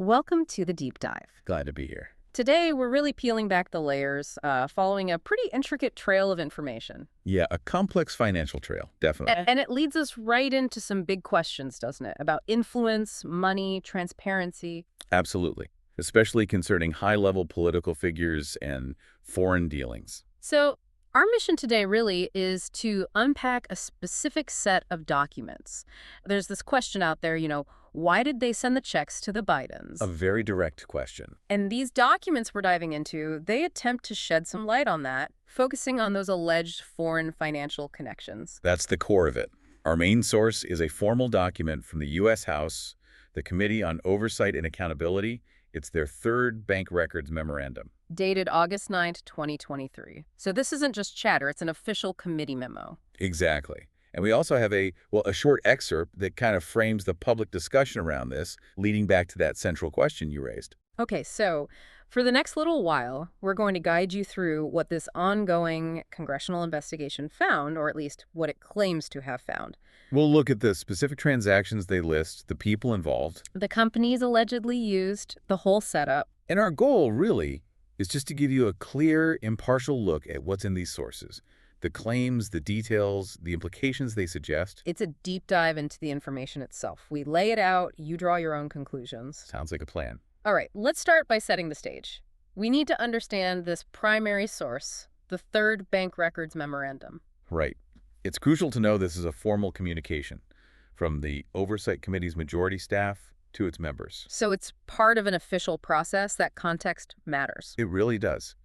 Welcome to the deep dive. Glad to be here. Today, we're really peeling back the layers, following a pretty intricate trail of information. Yeah, a complex financial trail, definitely. And it leads us right into some big questions, doesn't it? About influence, money, transparency. Absolutely. Especially concerning high-level political figures and foreign dealings. So, our mission today really is to unpack a specific set of documents. There's this question out there, why did they send the checks to the Bidens? A very direct question. And these documents we're diving into, they attempt to shed some light on that, focusing on those alleged foreign financial connections. That's the core of it. Our main source is a formal document from the U.S. House, the Committee on Oversight and Accountability. It's their third bank records memorandum. Dated August 9th, 2023. So this isn't just chatter, it's an official committee memo. Exactly. And we also have a short excerpt that kind of frames the public discussion around this, leading back to that central question you raised. Okay, so for the next little while, we're going to guide you through what this ongoing congressional investigation found, or at least what it claims to have found. We'll look at the specific transactions they list, the people involved. The companies allegedly used, the whole setup. And our goal, really, is just to give you a clear, impartial look at what's in these sources. The claims, the details, the implications they suggest. It's a deep dive into the information itself. We lay it out, you draw your own conclusions. Sounds like a plan. All right, let's start by setting the stage. We need to understand this primary source, the third bank records memorandum. Right. It's crucial to know this is a formal communication from the Oversight Committee's majority staff to its members. So it's part of an official process. That context matters. It really does.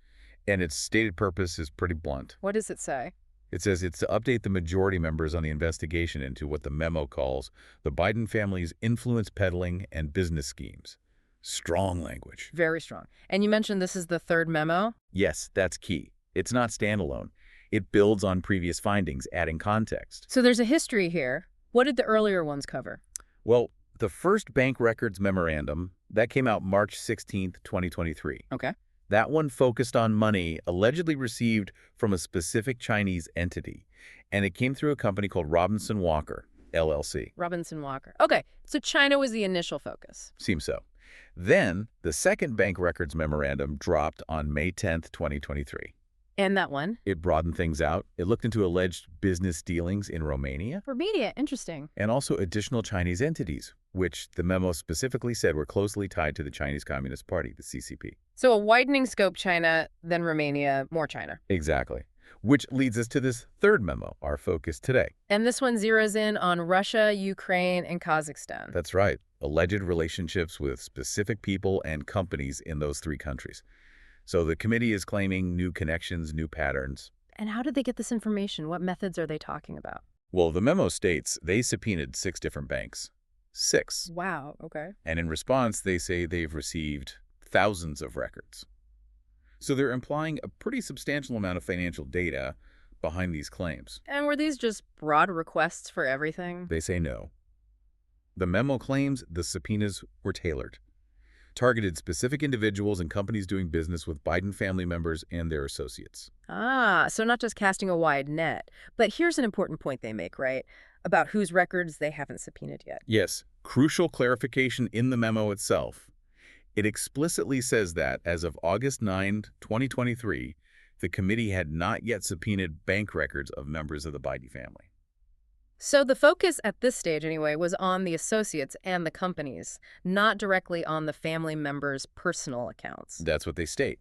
And its stated purpose is pretty blunt. What does it say? It says it's to update the majority members on the investigation into what the memo calls the Biden family's influence peddling and business schemes. Strong language. Very strong. And you mentioned this is the third memo? Yes, that's key. It's not standalone. It builds on previous findings, adding context. So there's a history here. What did the earlier ones cover? Well, the first bank records memorandum, that came out March 16th, 2023. Okay. That one focused on money allegedly received from a specific Chinese entity, and it came through a company called Robinson Walker, LLC. Robinson Walker. Okay, so China was the initial focus. Seems so. Then, the second bank records memorandum dropped on May 10th, 2023. And that one? It broadened things out. It looked into alleged business dealings in Romania For media, interesting. and also additional Chinese entities, which the memo specifically said were closely tied to the Chinese Communist Party, the CCP. So a widening scope China, then Romania, more China. Exactly. Which leads us to this third memo, our focus today. And this one zeroes in on Russia, Ukraine, and Kazakhstan. That's right. Alleged relationships with specific people and companies in those three countries. So the committee is claiming new connections, new patterns. And how did they get this information? What methods are they talking about? Well, the memo states they subpoenaed 6 different banks. 6. Wow, okay. And in response, they say they've received thousands of records. So they're implying a pretty substantial amount of financial data behind these claims. And were these just broad requests for everything? They say no. The memo claims the subpoenas were tailored, targeted specific individuals and companies doing business with Biden family members and their associates. Ah, so not just casting a wide net. But here's an important point they make, right? About whose records they haven't subpoenaed yet. Yes, crucial clarification in the memo itself. It explicitly says that as of August 9, 2023, the committee had not yet subpoenaed bank records of members of the Biden family. So the focus at this stage, anyway, was on the associates and the companies, not directly on the family members' personal accounts. That's what they state.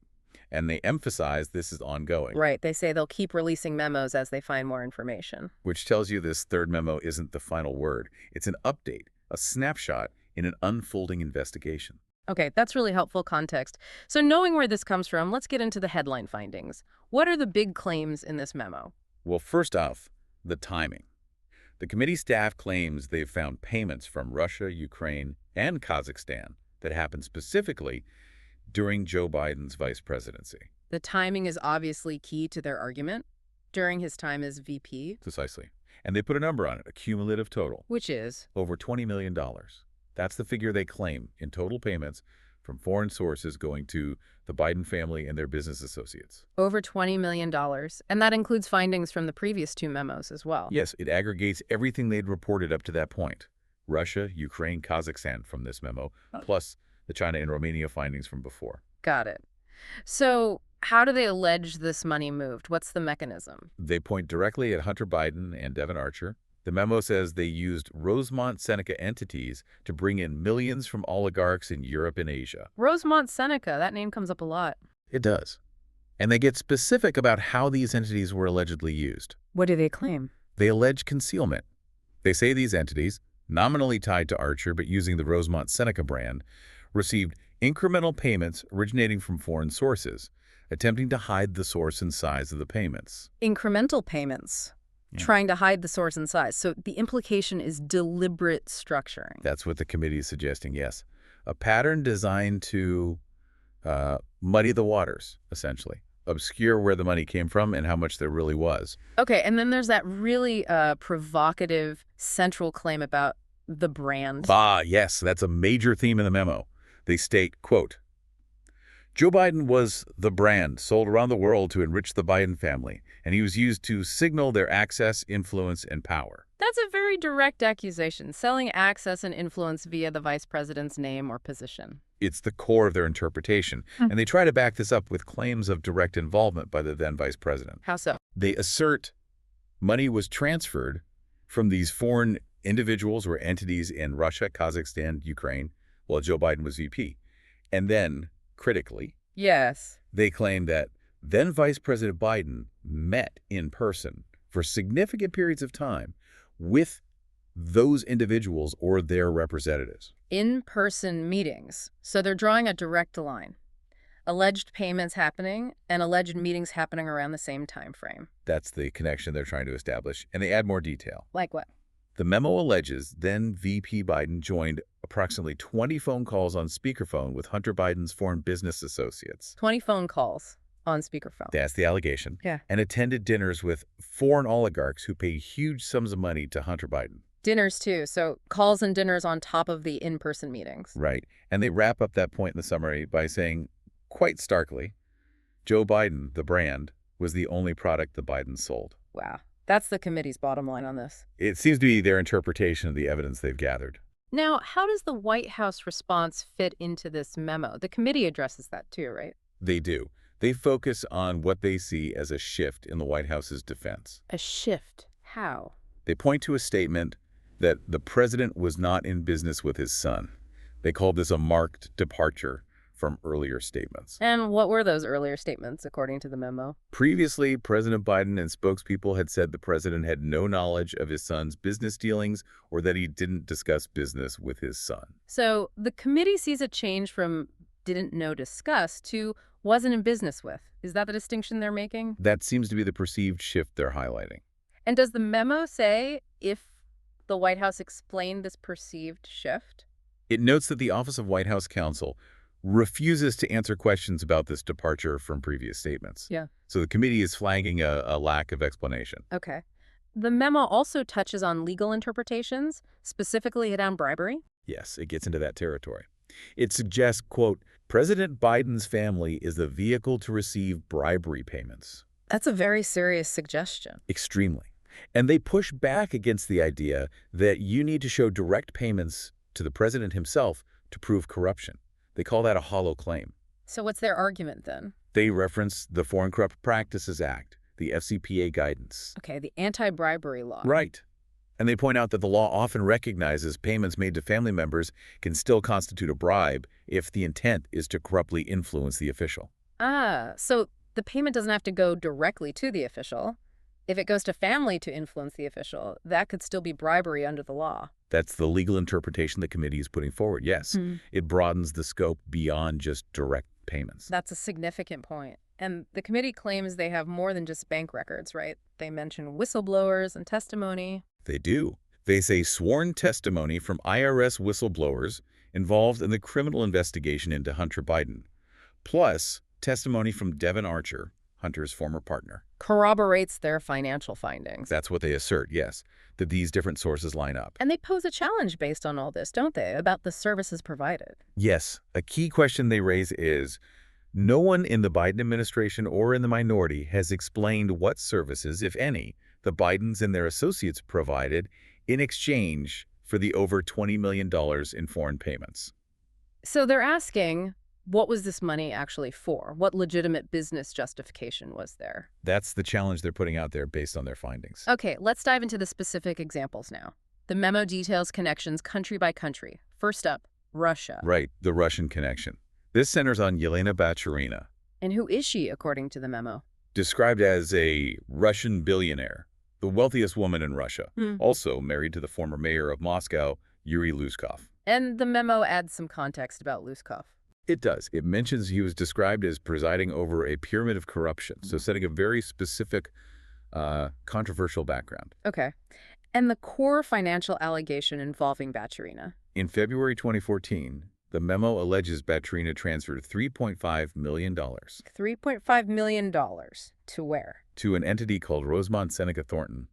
And they emphasize this is ongoing. Right. They say they'll keep releasing memos as they find more information. Which tells you this third memo isn't the final word. It's an update, a snapshot in an unfolding investigation. Okay, that's really helpful context. So knowing where this comes from, let's get into the headline findings. What are the big claims in this memo? Well, first off, the timing. The committee staff claims they've found payments from Russia, Ukraine, and Kazakhstan that happened specifically during Joe Biden's vice presidency. The timing is obviously key to their argument during his time as VP. Precisely. And they put a number on it, a cumulative total, Which is? over $20 million. That's the figure they claim in total payments from foreign sources going to the Biden family and their business associates. Over $20 million. And that includes findings from the previous 2 memos as well. Yes, it aggregates everything they'd reported up to that point. Russia, Ukraine, Kazakhstan from this memo, plus the China and Romania findings from before. Got it. So how do they allege this money moved? What's the mechanism? They point directly at Hunter Biden and Devon Archer. The memo says they used Rosemont Seneca entities to bring in millions from oligarchs in Europe and Asia. Rosemont Seneca, that name comes up a lot. It does. And they get specific about how these entities were allegedly used. What do they claim? They allege concealment. They say these entities, nominally tied to Archer but using the Rosemont Seneca brand, received incremental payments originating from foreign sources, attempting to hide the source and size of the payments. Incremental payments. Yeah. Trying to hide the source and size. So the implication is deliberate structuring. That's what the committee is suggesting, yes. A pattern designed to muddy the waters, essentially. Obscure where the money came from and how much there really was. Okay, and then there's that really provocative central claim about the brand. Yes, that's a major theme in the memo. They state, quote, Joe Biden was the brand sold around the world to enrich the Biden family, and he was used to signal their access, influence, and power. That's a very direct accusation, selling access and influence via the vice president's name or position. It's the core of their interpretation, and they try to back this up with claims of direct involvement by the then vice president. How so? They assert money was transferred from these foreign individuals or entities in Russia, Kazakhstan, Ukraine, while Joe Biden was VP. And then, critically, Yes. they claim that then Vice President Biden met in person for significant periods of time with those individuals or their representatives. In-person meetings. So they're drawing a direct line. Alleged payments happening and alleged meetings happening around the same time frame. That's the connection they're trying to establish, and they add more detail. Like what? The memo alleges then VP Biden joined approximately 20 phone calls on speakerphone with Hunter Biden's foreign business associates. 20 phone calls on speakerphone. That's the allegation. Yeah. And attended dinners with foreign oligarchs who pay huge sums of money to Hunter Biden. Dinners, too. So calls and dinners on top of the in-person meetings. Right. And they wrap up that point in the summary by saying, quite starkly, Joe Biden, the brand, was the only product the Bidens sold. Wow. That's the committee's bottom line on this. It seems to be their interpretation of the evidence they've gathered. Now, how does the White House response fit into this memo? The committee addresses that too, right? They do. They focus on what they see as a shift in the White House's defense. A shift. How? They point to a statement that the president was not in business with his son. They called this a marked departure from earlier statements. And what were those earlier statements, according to the memo? Previously, President Biden and spokespeople had said the president had no knowledge of his son's business dealings or that he didn't discuss business with his son. So the committee sees a change from didn't know discuss to wasn't in business with. Is that the distinction they're making? That seems to be the perceived shift they're highlighting. And does the memo say if the White House explained this perceived shift? It notes that the Office of White House Counsel refuses to answer questions about this departure from previous statements. Yeah. So the committee is flagging a lack of explanation. Okay. The memo also touches on legal interpretations, specifically around bribery. Yes, it gets into that territory. It suggests, quote, President Biden's family is the vehicle to receive bribery payments. That's a very serious suggestion. Extremely. And they push back against the idea that you need to show direct payments to the president himself to prove corruption. They call that a hollow claim. So what's their argument then? They reference the Foreign Corrupt Practices Act, the FCPA guidance. Okay, the anti-bribery law. Right. And they point out that the law often recognizes payments made to family members can still constitute a bribe if the intent is to corruptly influence the official. So the payment doesn't have to go directly to the official. If it goes to family to influence the official, that could still be bribery under the law. That's the legal interpretation the committee is putting forward, yes. It broadens the scope beyond just direct payments. That's a significant point. And the committee claims they have more than just bank records, right? They mention whistleblowers and testimony. They do. They say sworn testimony from IRS whistleblowers involved in the criminal investigation into Hunter Biden, plus testimony from Devon Archer, Hunter's former partner. Corroborates their financial findings. That's what they assert, yes, that these different sources line up. And they pose a challenge based on all this, don't they, about the services provided? Yes, a key question they raise is, no one in the Biden administration or in the minority has explained what services, if any, the Bidens and their associates provided in exchange for the over $20 million in foreign payments. So they're asking, what was this money actually for? What legitimate business justification was there? That's the challenge they're putting out there based on their findings. Okay, let's dive into the specific examples now. The memo details connections country by country. First up, Russia. Right, the Russian connection. This centers on Yelena Baturina, And who is she, according to the memo? described as a Russian billionaire, the wealthiest woman in Russia, also married to the former mayor of Moscow, Yuri Luskov. And the memo adds some context about Luskov. It does. It mentions he was described as presiding over a pyramid of corruption, so setting a very specific, controversial background. Okay. And the core financial allegation involving Baturina. In February 2014, the memo alleges Baturina transferred $3.5 million $3.5 million to where? to an entity called Rosemont Seneca Thornton,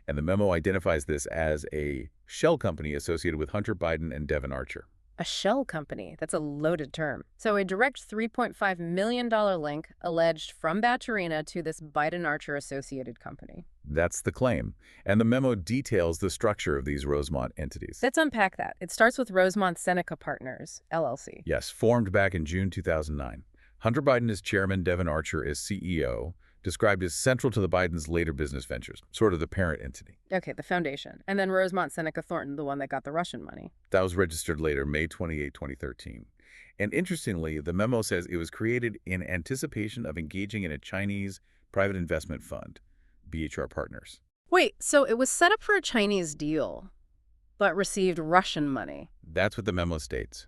and the memo identifies this as a shell company associated with Hunter Biden and Devon Archer. A shell company. That's a loaded term. So a direct $3.5 million link alleged from Baturina to this Biden-Archer associated company. That's the claim, and the memo details the structure of these Rosemont entities. Let's unpack that. It starts with Rosemont Seneca Partners, LLC. Yes, formed back in June 2009. Hunter Biden is chairman, Devon Archer is CEO, described as central to the Bidens' later business ventures, sort of the parent entity. Okay, the foundation. And then Rosemont Seneca Thornton, the one that got the Russian money. That was registered later, May 28, 2013. And interestingly, the memo says it was created in anticipation of engaging in a Chinese private investment fund, BHR Partners. Wait, so it was set up for a Chinese deal, but received Russian money. That's what the memo states.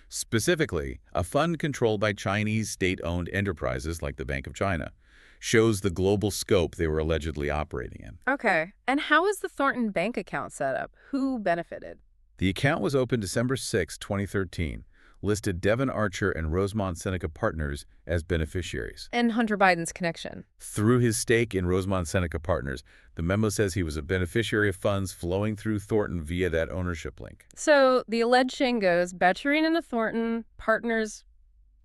Specifically, a fund controlled by Chinese state-owned enterprises like the Bank of China shows the global scope they were allegedly operating in. Okay. And how is the Thornton bank account set up? Who benefited? The account was opened December 6, 2013, listed Devon Archer and Rosemont Seneca Partners as beneficiaries. And Hunter Biden's connection. Through his stake in Rosemont Seneca Partners, the memo says he was a beneficiary of funds flowing through Thornton via that ownership link. So the alleged chain goes Baturina and the Thornton, partners,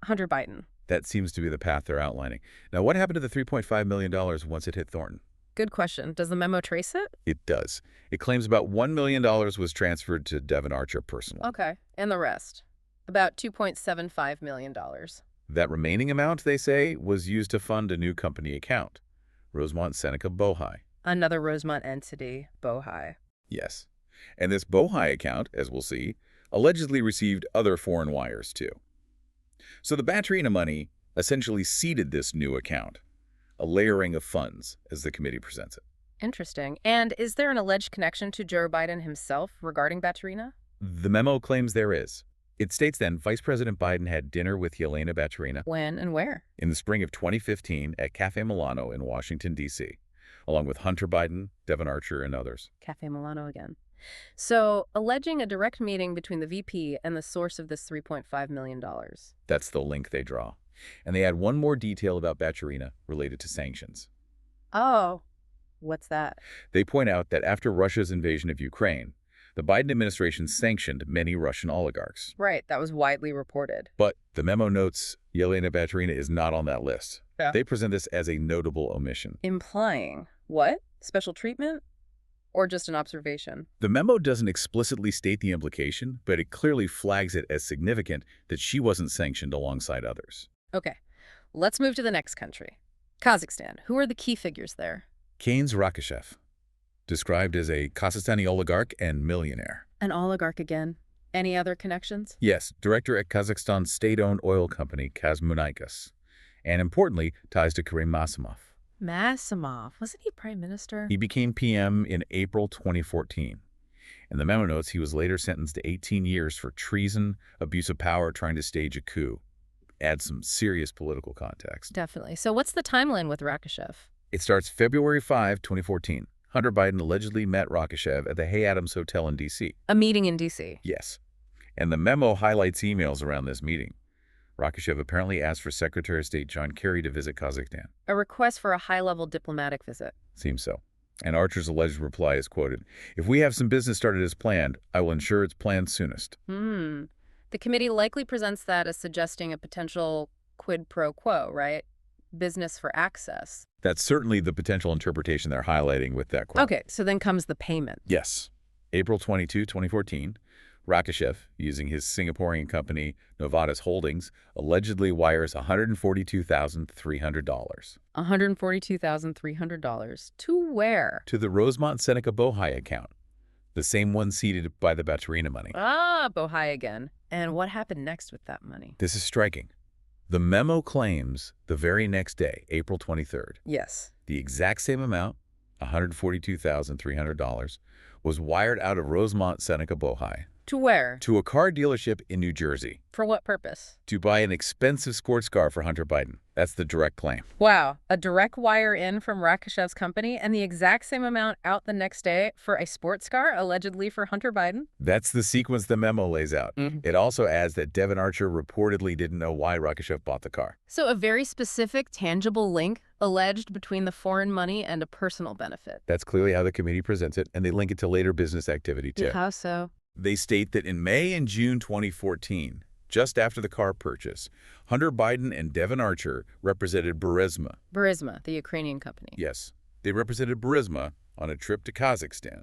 Hunter Biden. That seems to be the path they're outlining. Now, what happened to the $3.5 million once it hit Thornton? Good question. Does the memo trace it? It does. It claims about $1 million was transferred to Devon Archer personally. Okay. And the rest? About $2.75 million. That remaining amount, they say, was used to fund a new company account, Rosemont Seneca Bohai. Another Rosemont entity, Bohai. Yes. And this Bohai account, as we'll see, allegedly received other foreign wires, too. So the Baturina money essentially seeded this new account, a layering of funds, as the committee presents it. Interesting. And is there an alleged connection to Joe Biden himself regarding Baturina? The memo claims there is. It states then Vice President Biden had dinner with Yelena Baturina When and where? in the spring of 2015 at Cafe Milano in Washington, D.C., along with Hunter Biden, Devon Archer, and others. Cafe Milano again. So, alleging a direct meeting between the VP and the source of this $3.5 million. That's the link they draw. And they add one more detail about Baturina related to sanctions. Oh, what's that? They point out that after Russia's invasion of Ukraine, the Biden administration sanctioned many Russian oligarchs. Right, that was widely reported. But the memo notes Yelena Baturina is not on that list. Yeah. They present this as a notable omission. Implying what? Special treatment? Or just an observation? The memo doesn't explicitly state the implication, but it clearly flags it as significant that she wasn't sanctioned alongside others. Okay, let's move to the next country. Kazakhstan. Who are the key figures there? Kains Rakishev, described as a Kazakhstani oligarch and millionaire. An oligarch again. Any other connections? Yes, director at Kazakhstan's state-owned oil company, Kazmunaygas, and importantly, ties to Karim Masimov. Masimov. Wasn't he prime minister? He became PM in April 2014. In the memo notes, he was later sentenced to 18 years for treason, abuse of power, trying to stage a coup. Add some serious political context. Definitely. So what's the timeline with Rakishev? It starts February 5, 2014. Hunter Biden allegedly met Rakishev at the Hay Adams Hotel in D.C. A meeting in D.C. Yes. And the memo highlights emails around this meeting. Rakishev apparently asked for Secretary of State John Kerry to visit Kazakhstan. A request for a high-level diplomatic visit. Seems so. And Archer's alleged reply is quoted, "If we have some business started as planned, I will ensure it's planned soonest." The committee likely presents that as suggesting a potential quid pro quo, right? Business for access. That's certainly the potential interpretation they're highlighting with that quote. Okay, so then comes the payment. Yes. April 22, 2014, Rakishev, using his Singaporean company Novartis Holdings, allegedly wires $142,300 $142,300 to where? to the Rosemont Seneca Bohai account, the same one seeded by the Baturina money. Ah, Bohai again. And what happened next with that money? This is striking. The memo claims the very next day, April 23rd, Yes. the exact same amount, $142,300, was wired out of Rosemont Seneca Bohai To where? to a car dealership in New Jersey For what purpose? to buy an expensive sports car for Hunter Biden. That's the direct claim. Wow, a direct wire in from Rakishev's company and the exact same amount out the next day for a sports car, allegedly for Hunter Biden? That's the sequence the memo lays out. Mhm. It also adds that Devon Archer reportedly didn't know why Rakishev bought the car. So a very specific, tangible link alleged between the foreign money and a personal benefit. That's clearly how the committee presents it, and they link it to later business activity, too. How so? They state that in May and June 2014, just after the car purchase, Hunter Biden and Devon Archer represented Burisma. Burisma, the Ukrainian company. Yes, they represented Burisma on a trip to Kazakhstan.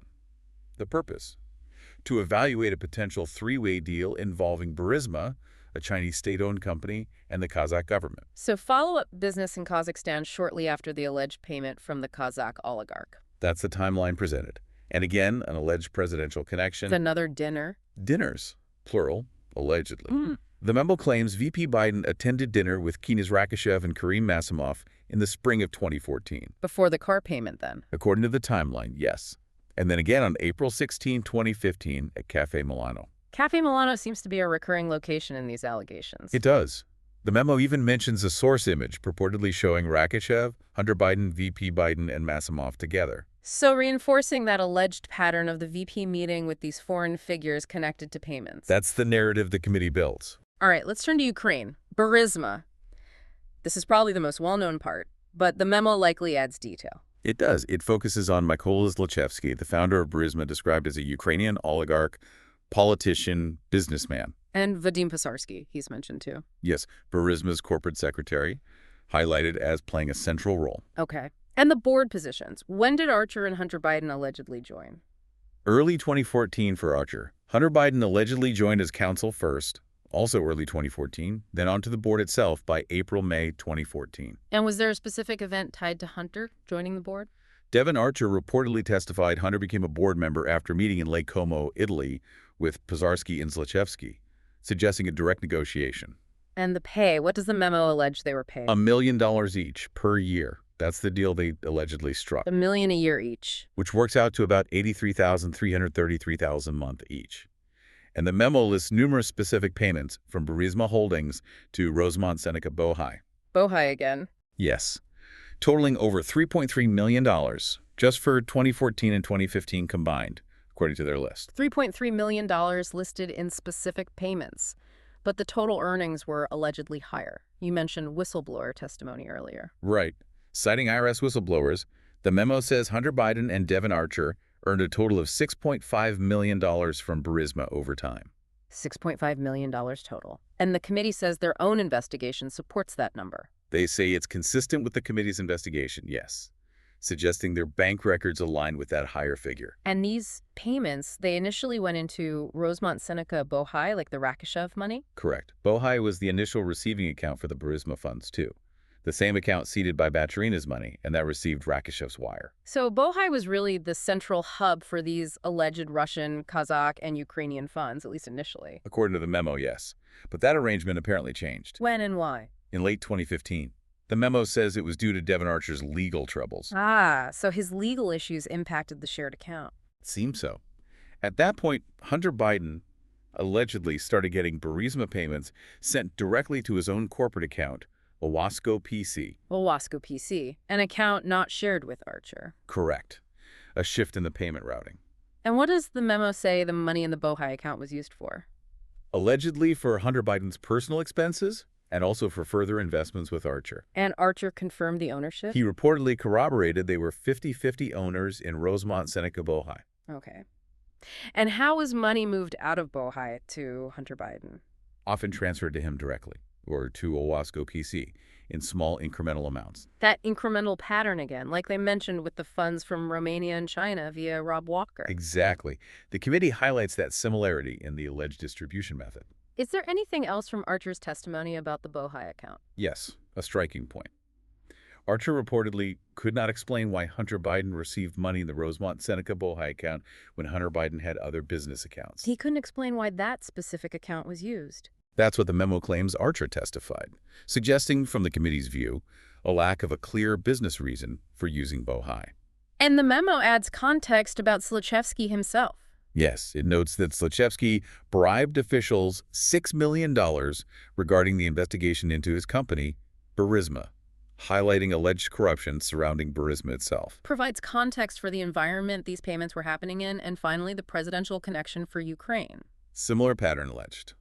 The purpose? To evaluate a potential three-way deal involving Burisma, a Chinese state-owned company, and the Kazakh government. So follow-up business in Kazakhstan shortly after the alleged payment from the Kazakh oligarch. That's the timeline presented. And again, an alleged presidential connection. Another dinner. Dinners, plural, allegedly. The memo claims VP Biden attended dinner with Kines Rakishev and Karim Masimov in the spring of 2014. Before the car payment, then. According to the timeline, yes. And then again on April 16, 2015 at Cafe Milano. Cafe Milano seems to be a recurring location in these allegations. It does. The memo even mentions a source image purportedly showing Rakishev, Hunter Biden, VP Biden, and Masimov together. So reinforcing that alleged pattern of the VP meeting with these foreign figures connected to payments. That's the narrative the committee builds. All right, let's turn to Ukraine. Burisma. This is probably the most well-known part, but the memo likely adds detail. It does. It focuses on Mykola Zlochevsky, the founder of Burisma, described as a Ukrainian oligarch, politician, businessman. And Vadim Pisarsky, he's mentioned too. Yes, Burisma's corporate secretary, highlighted as playing a central role. Okay. And the board positions. When did Archer and Hunter Biden allegedly join? Early 2014 for Archer. Hunter Biden allegedly joined as counsel first, also early 2014, then onto the board itself by April-May 2014. And was there a specific event tied to Hunter joining the board? Devon Archer reportedly testified Hunter became a board member after meeting in Lake Como, Italy, with Pisarsky and Zlochevsky, suggesting a direct negotiation. And the pay, what does the memo allege they were paid? $1 million each per year. That's the deal they allegedly struck, $1 million a year each. which works out to about $83,333 a month each. And the memo lists numerous specific payments from Burisma Holdings to Rosemont Seneca Bohai. Bohai again. Yes, totaling over $3.3 million just for 2014 and 2015 combined, according to their list. $3.3 million listed in specific payments, but the total earnings were allegedly higher. You mentioned whistleblower testimony earlier. Right. Citing IRS whistleblowers, the memo says Hunter Biden and Devon Archer earned a total of $6.5 million from Burisma over time. $6.5 million total. And the committee says their own investigation supports that number. They say it's consistent with the committee's investigation, yes, suggesting their bank records align with that higher figure. And these payments, they initially went into Rosemont Seneca Bohai, like the Rakishev money? Correct. Bohai was the initial receiving account for the Burisma funds, too. The same account seeded by Baturina's money, and that received Rakishev's wire. So Bohai was really the central hub for these alleged Russian, Kazakh, and Ukrainian funds, at least initially. According to the memo, yes. But that arrangement apparently changed. When and why? In late 2015. The memo says it was due to Devon Archer's legal troubles. Ah, so his legal issues impacted the shared account. It seems so. At that point, Hunter Biden allegedly started getting Burisma payments sent directly to his own corporate account, Owasco PC. Owasco PC, an account not shared with Archer. Correct. A shift in the payment routing. And what does the memo say the money in the Bohai account was used for? Allegedly for Hunter Biden's personal expenses and also for further investments with Archer. And Archer confirmed the ownership? He reportedly corroborated they were 50-50 owners in Rosemont Seneca Bohai. Okay. And how was money moved out of Bohai to Hunter Biden? Often transferred to him directly, or to Owasco PC. in small incremental amounts. That incremental pattern again, like they mentioned with the funds from Romania and China via Rob Walker. Exactly. The committee highlights that similarity in the alleged distribution method. Is there anything else from Archer's testimony about the Bohai account? Yes, a striking point. Archer reportedly could not explain why Hunter Biden received money in the Rosemont Seneca Bohai account when Hunter Biden had other business accounts. He couldn't explain why that specific account was used. That's what the memo claims Archer testified, suggesting, from the committee's view, a lack of a clear business reason for using Bohai. And the memo adds context about Zlochevsky himself. Yes, it notes that Zlochevsky bribed officials $6 million regarding the investigation into his company, Burisma, highlighting alleged corruption surrounding Burisma itself. Provides context for the environment these payments were happening in, and finally, the presidential connection for Ukraine. Similar pattern alleged.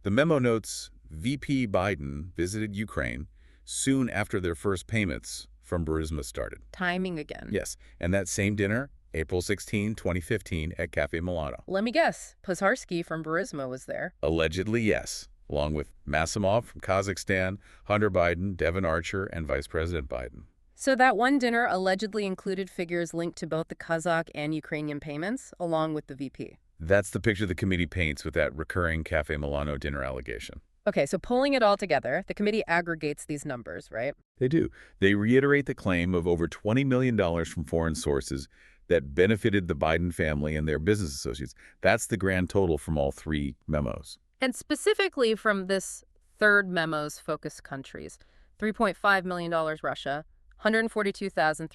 The memo notes VP Biden visited Ukraine soon after their first payments from Burisma started. Timing again. Yes, and that same dinner, April 16, 2015, at Cafe Milano. Let me guess, Pozharsky from Burisma was there. Allegedly, yes, along with Masimov from Kazakhstan, Hunter Biden, Devon Archer, and Vice President Biden. So that one dinner allegedly included figures linked to both the Kazakh and Ukrainian payments, along with the VP. That's the picture the committee paints with that recurring Cafe Milano dinner allegation. Okay, so pulling it all together, the committee aggregates these numbers, right? They do. They reiterate the claim of over $20 million from foreign sources that benefited the Biden family and their business associates. That's the grand total from all three memos. And specifically from this third memo's focus countries, $3.5 million Russia, $142,300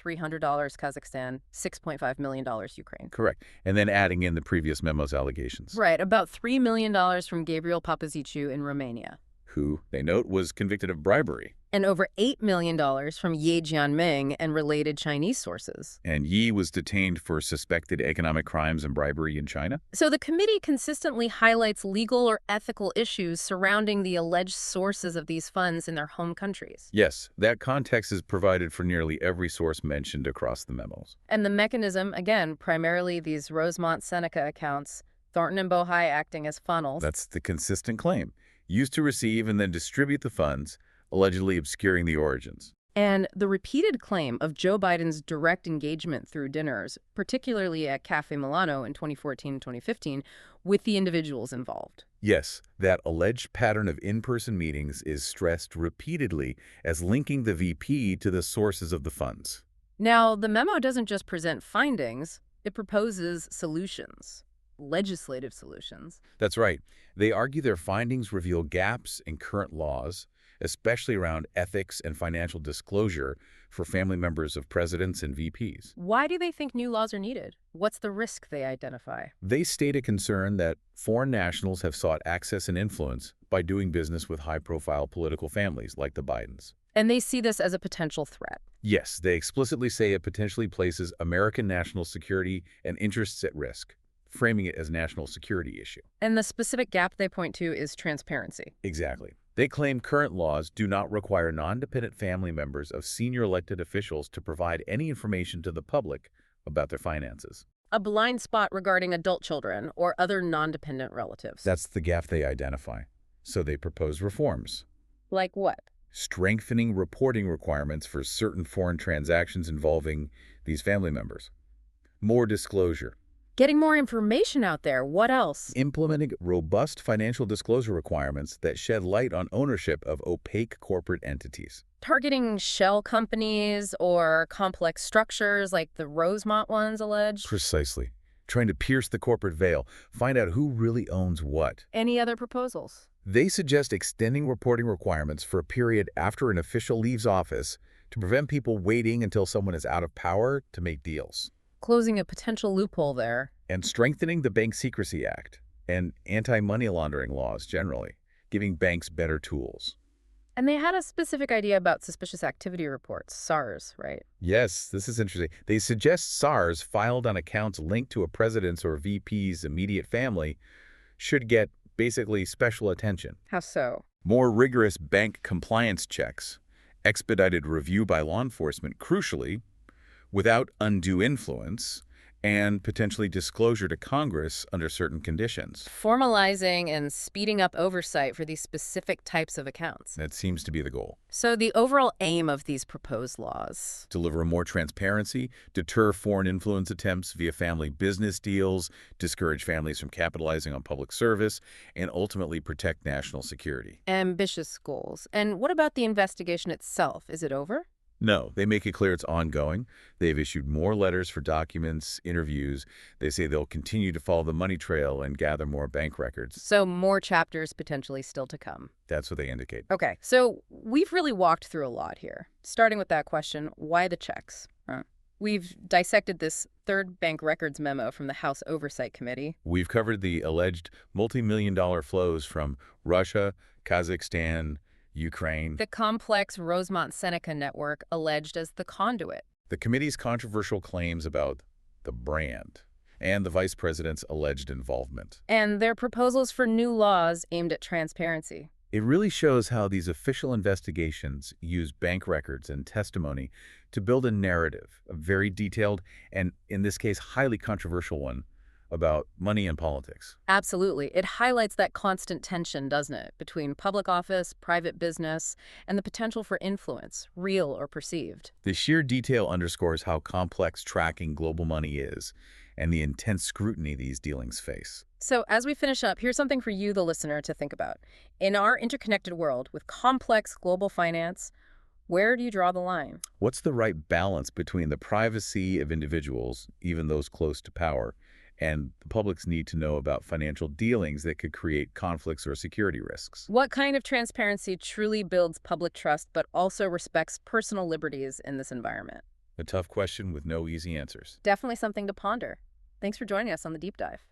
Kazakhstan, $6.5 million Ukraine. Correct. And then adding in the previous memo's allegations. Right, about $3 million from Gabriel Papaziciu in Romania. Who, they note, was convicted of bribery. And over $8 million from Ye Jianming and related Chinese sources. And Yi was detained for suspected economic crimes and bribery in China. So the committee consistently highlights legal or ethical issues surrounding the alleged sources of these funds in their home countries. Yes, that context is provided for nearly every source mentioned across the memos. And the mechanism, again, primarily these Rosemont Seneca accounts, Thornton and Bohai acting as funnels. That's the consistent claim. Used to receive and then distribute the funds, allegedly obscuring the origins. And the repeated claim of Joe Biden's direct engagement through dinners, particularly at Cafe Milano in 2014 and 2015, with the individuals involved. Yes, that alleged pattern of in-person meetings is stressed repeatedly as linking the VP to the sources of the funds. Now, the memo doesn't just present findings, it proposes solutions. Legislative solutions. That's right. They argue their findings reveal gaps in current laws, especially around ethics and financial disclosure for family members of presidents and VPs. Why do they think new laws are needed? What's the risk they identify? They state a concern that foreign nationals have sought access and influence by doing business with high-profile political families like the Bidens. And they see this as a potential threat. Yes, they explicitly say it potentially places American national security and interests at risk, framing it as a national security issue. And the specific gap they point to is transparency. Exactly. They claim current laws do not require non-dependent family members of senior elected officials to provide any information to the public about their finances. A blind spot regarding adult children or other non-dependent relatives. That's the gap they identify. So they propose reforms. Like what? Strengthening reporting requirements for certain foreign transactions involving these family members. More disclosure. Getting more information out there. What else? Implementing robust financial disclosure requirements that shed light on ownership of opaque corporate entities. Targeting shell companies or complex structures like the Rosemont ones alleged. Precisely. Trying to pierce the corporate veil, find out who really owns what. Any other proposals? They suggest extending reporting requirements for a period after an official leaves office to prevent people waiting until someone is out of power to make deals. Closing a potential loophole there. And strengthening the Bank Secrecy Act and anti-money laundering laws generally, giving banks better tools. And they had a specific idea about suspicious activity reports, SARS, right? Yes, this is interesting. They suggest SARS filed on accounts linked to a president's or VP's immediate family should get basically special attention. How so? More rigorous bank compliance checks, expedited review by law enforcement, crucially, without undue influence, and potentially disclosure to Congress under certain conditions. Formalizing and speeding up oversight for these specific types of accounts. That seems to be the goal. So the overall aim of these proposed laws. Deliver more transparency, deter foreign influence attempts via family business deals, discourage families from capitalizing on public service, and ultimately protect national security. Ambitious goals. And what about the investigation itself? Is it over? No, they make it clear it's ongoing. They've issued more letters for documents, interviews. They say they'll continue to follow the money trail and gather more bank records. So more chapters potentially still to come. That's what they indicate. Okay, so we've really walked through a lot here. Starting with that question, why the checks? We've dissected this third bank records memo from the House Oversight Committee. We've covered the alleged multi-million-dollar flows from Russia, Kazakhstan, Ukraine. The complex Rosemont-Seneca network alleged as the conduit. The committee's controversial claims about the brand and the vice president's alleged involvement. And their proposals for new laws aimed at transparency. It really shows how these official investigations use bank records and testimony to build a narrative, a very detailed and, in this case, highly controversial one, about money and politics. Absolutely. It highlights that constant tension, doesn't it, between public office, private business, and the potential for influence, real or perceived. The sheer detail underscores how complex tracking global money is and the intense scrutiny these dealings face. So as we finish up, here's something for you, the listener, to think about. In our interconnected world with complex global finance, where do you draw the line? What's the right balance between the privacy of individuals, even those close to power, and the public's need to know about financial dealings that could create conflicts or security risks? What kind of transparency truly builds public trust but also respects personal liberties in this environment? A tough question with no easy answers. Definitely something to ponder. Thanks for joining us on The Deep Dive.